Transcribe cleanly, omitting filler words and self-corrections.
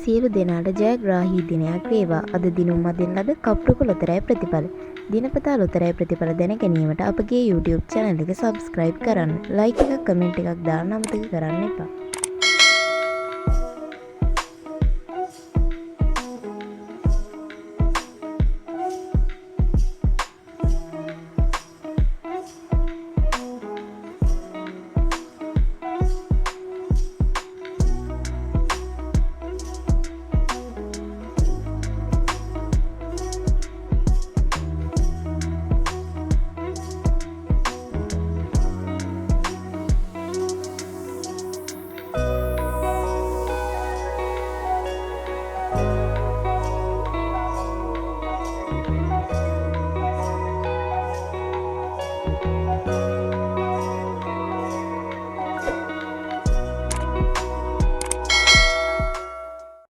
සියලු දෙනාට ජයග්‍රාහී දිනයක් වේවා. අද දිනුම් අදින් ලද කප්රුක ලොතරැයි ප්‍රතිඵල. දිනපතා ලොතරැයි ප්‍රතිඵල දැන ගැනීමට අපගේ YouTube channel එක subscribe කරන්න. like එකක් කමෙන්ට් එකක් දාන්න අමතක කරන්න එපා.